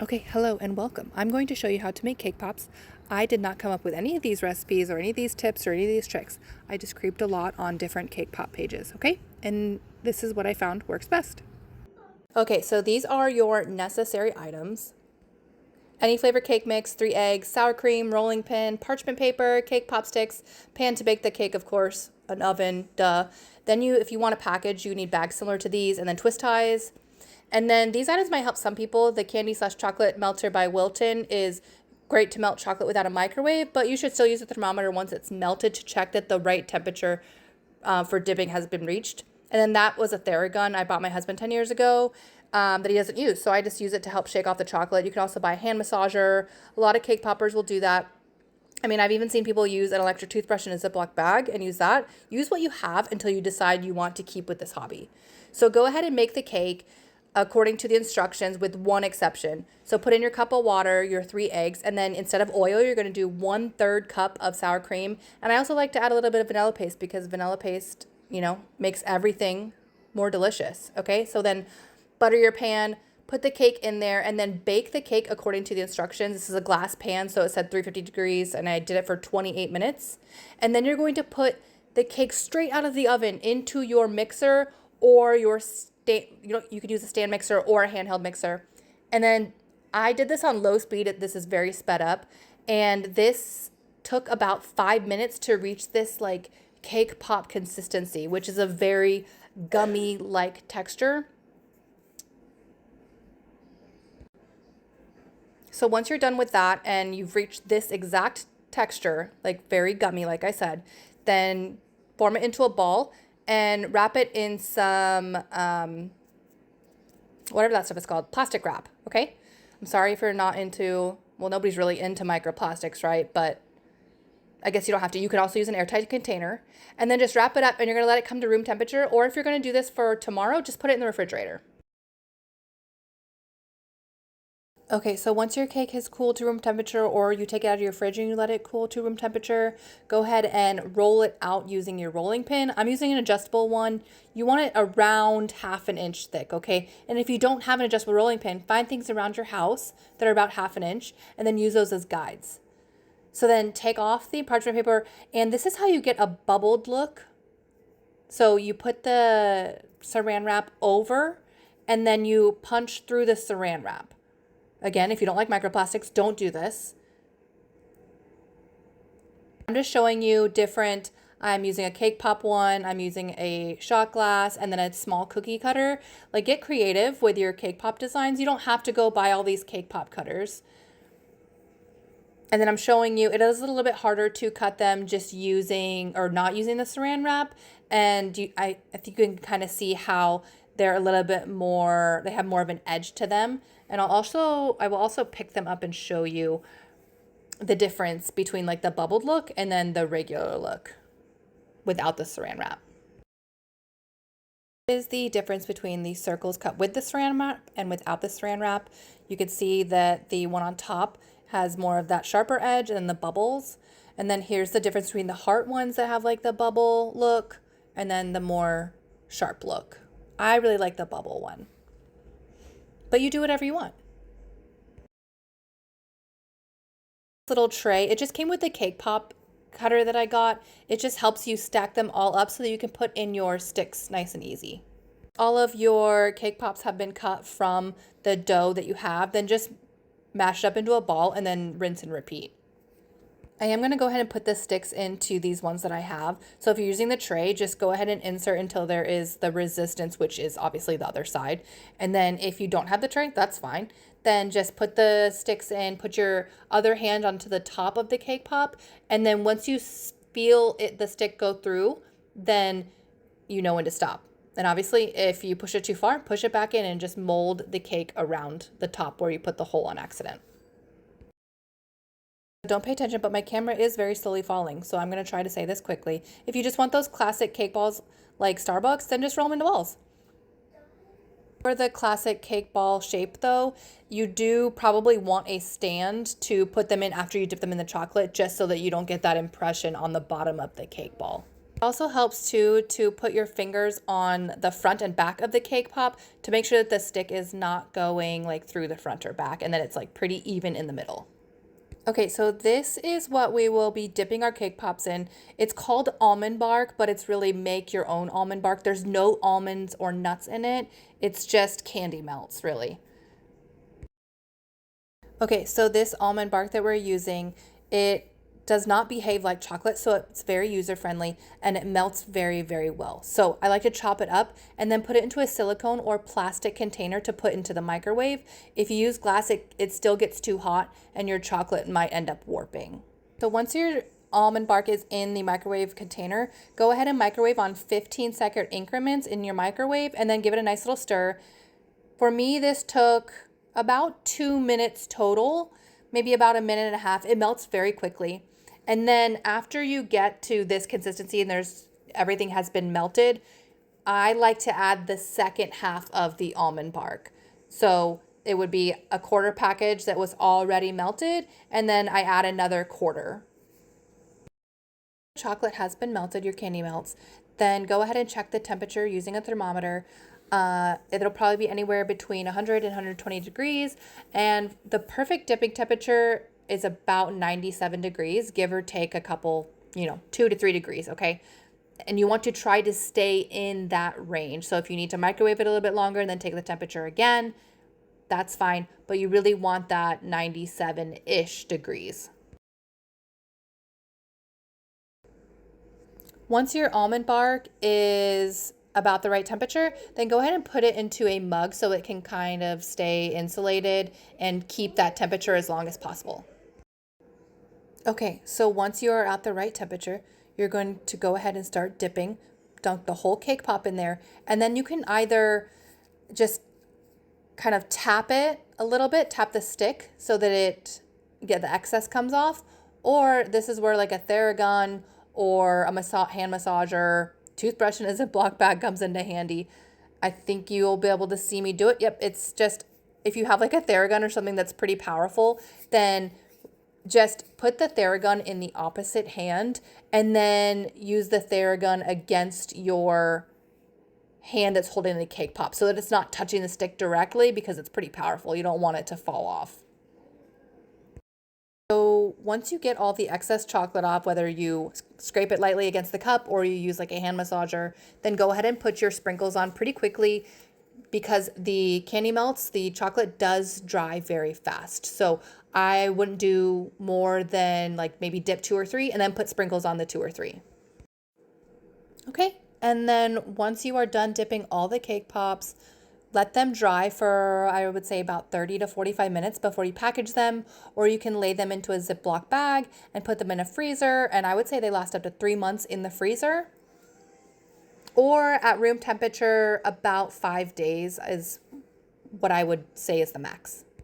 Okay, hello and welcome. I'm going to show you how to make cake pops. I did not come up with any of these recipes or any of these tips or any of these tricks. I just creeped a lot on different cake pop pages, okay? And this is what I found works best. Okay, so these are your necessary items. Any flavor cake mix, 3 eggs, sour cream, rolling pin, parchment paper, cake pop sticks, pan to bake the cake, of course, an oven, duh. Then if you want a package, you need bags similar to these, and then twist ties. And then these items might help some people. The candy slash chocolate melter by Wilton is great to melt chocolate without a microwave, but you should still use a thermometer once it's melted to check that the right temperature for dipping has been reached. And then that was a Theragun I bought my husband 10 years ago that he doesn't use. So I just use it to help shake off the chocolate. You can also buy a hand massager. A lot of cake poppers will do that. I mean, I've even seen people use an electric toothbrush in a Ziploc bag and use that. Use what you have until you decide you want to keep with this hobby. So go ahead and make the cake according to the instructions with one exception. So put in your cup of water, your 3 eggs, and then instead of oil, you're going to do 1/3 cup of sour cream. And I also like to add a little bit of vanilla paste because vanilla paste, makes everything more delicious. Okay, so then butter your pan, put the cake in there, and then bake the cake according to the instructions. This is a glass pan, so it said 350 degrees, and I did it for 28 minutes. And then you're going to put the cake straight out of the oven into your mixer or your you could use a stand mixer or a handheld mixer. And then I did this on low speed. This is very sped up. And this took about 5 minutes to reach this like cake pop consistency, which is a very gummy like texture. So once you're done with that and you've reached this exact texture, like very gummy, like I said, then form it into a ball and wrap it in some, whatever that stuff is called, plastic wrap, okay? I'm sorry if you're not into, well, nobody's really into microplastics, right? But I guess you don't have to. You could also use an airtight container and then just wrap it up and you're going to let it come to room temperature. Or if you're going to do this for tomorrow, just put it in the refrigerator. Okay, so once your cake has cooled to room temperature or you take it out of your fridge and you let it cool to room temperature, go ahead and roll it out using your rolling pin. I'm using an adjustable one. You want it around 1/2 inch thick, okay? And if you don't have an adjustable rolling pin, find things around your house that are about 1/2 inch and then use those as guides. So then take off the parchment paper, and this is how you get a bubbled look. So you put the saran wrap over and then you punch through the saran wrap. Again, if you don't like microplastics, don't do this. I'm just showing you different, I'm using a cake pop one, I'm using a shot glass, and then a small cookie cutter. Like, get creative with your cake pop designs. You don't have to go buy all these cake pop cutters. And then I'm showing you, it is a little bit harder to cut them just using or not using the saran wrap. And I think you can kind of see how they're a little bit more, they have more of an edge to them. And I will also pick them up and show you the difference between like the bubbled look and then the regular look without the saran wrap. Is the difference between the circles cut with the saran wrap and without the saran wrap. You can see that the one on top has more of that sharper edge and the bubbles. And then here's the difference between the heart ones that have like the bubble look and then the more sharp look. I really like the bubble one. But you do whatever you want. Little tray, it just came with the cake pop cutter that I got. It just helps you stack them all up so that you can put in your sticks nice and easy. All of your cake pops have been cut from the dough that you have, then just mash it up into a ball and then rinse and repeat. I am going to go ahead and put the sticks into these ones that I have. So if you're using the tray, just go ahead and insert until there is the resistance, which is obviously the other side. And then if you don't have the tray, that's fine. Then just put the sticks in, put your other hand onto the top of the cake pop. And then once you feel the stick go through, then you know when to stop. And obviously, if you push it too far, push it back in and just mold the cake around the top where you put the hole on accident. Don't pay attention, but my camera is very slowly falling, so I'm going to try to say this quickly. If you just want those classic cake balls like Starbucks, then just roll them into balls. For the classic cake ball shape, though, you do probably want a stand to put them in after you dip them in the chocolate, just so that you don't get that impression on the bottom of the cake ball. Also helps too to put your fingers on the front and back of the cake pop to make sure that the stick is not going like through the front or back and that it's like pretty even in the middle. Okay, so this is what we will be dipping our cake pops in. It's called almond bark, but it's really make your own almond bark. There's no almonds or nuts in it. It's just candy melts, really. Okay, so this almond bark that we're using, it does not behave like chocolate, so it's very user friendly and it melts very, very well. So I like to chop it up and then put it into a silicone or plastic container to put into the microwave. If you use glass, it still gets too hot and your chocolate might end up warping. So once your almond bark is in the microwave container, go ahead and microwave on 15-second increments in your microwave and then give it a nice little stir. For me, this took about 2 minutes total, maybe about a minute and a half. It melts very quickly. And then after you get to this consistency and everything has been melted, I like to add the second half of the almond bark. So it would be a quarter package that was already melted, and then I add another quarter. Chocolate has been melted, your candy melts. Then go ahead and check the temperature using a thermometer. It'll probably be anywhere between 100 and 120 degrees. And the perfect dipping temperature is about 97 degrees, give or take a couple, 2 to 3 degrees, okay? And you want to try to stay in that range. So if you need to microwave it a little bit longer and then take the temperature again, that's fine. But you really want that 97-ish degrees. Once your almond bark is about the right temperature, then go ahead and put it into a mug so it can kind of stay insulated and keep that temperature as long as possible. Okay, so once you are at the right temperature, you're going to go ahead and start dipping, dunk the whole cake pop in there, and then you can either just kind of tap it a little bit, tap the stick so that the excess comes off, or this is where like a Theragun or a hand massager, toothbrush and a Ziploc bag comes into handy. I think you'll be able to see me do it. Yep, it's just, if you have like a Theragun or something that's pretty powerful, then just put the Theragun in the opposite hand and then use the Theragun against your hand that's holding the cake pop so that it's not touching the stick directly because it's pretty powerful. You don't want it to fall off. So once you get all the excess chocolate off, whether you scrape it lightly against the cup or you use like a hand massager, then go ahead and put your sprinkles on pretty quickly because the candy melts, the chocolate does dry very fast. So I wouldn't do more than like maybe dip 2 or 3 and then put sprinkles on the 2 or 3. Okay, and then once you are done dipping all the cake pops, let them dry for, I would say, about 30 to 45 minutes before you package them, or you can lay them into a Ziploc bag and put them in a freezer, and I would say they last up to 3 months in the freezer. Or at room temperature, about 5 days is what I would say is the max.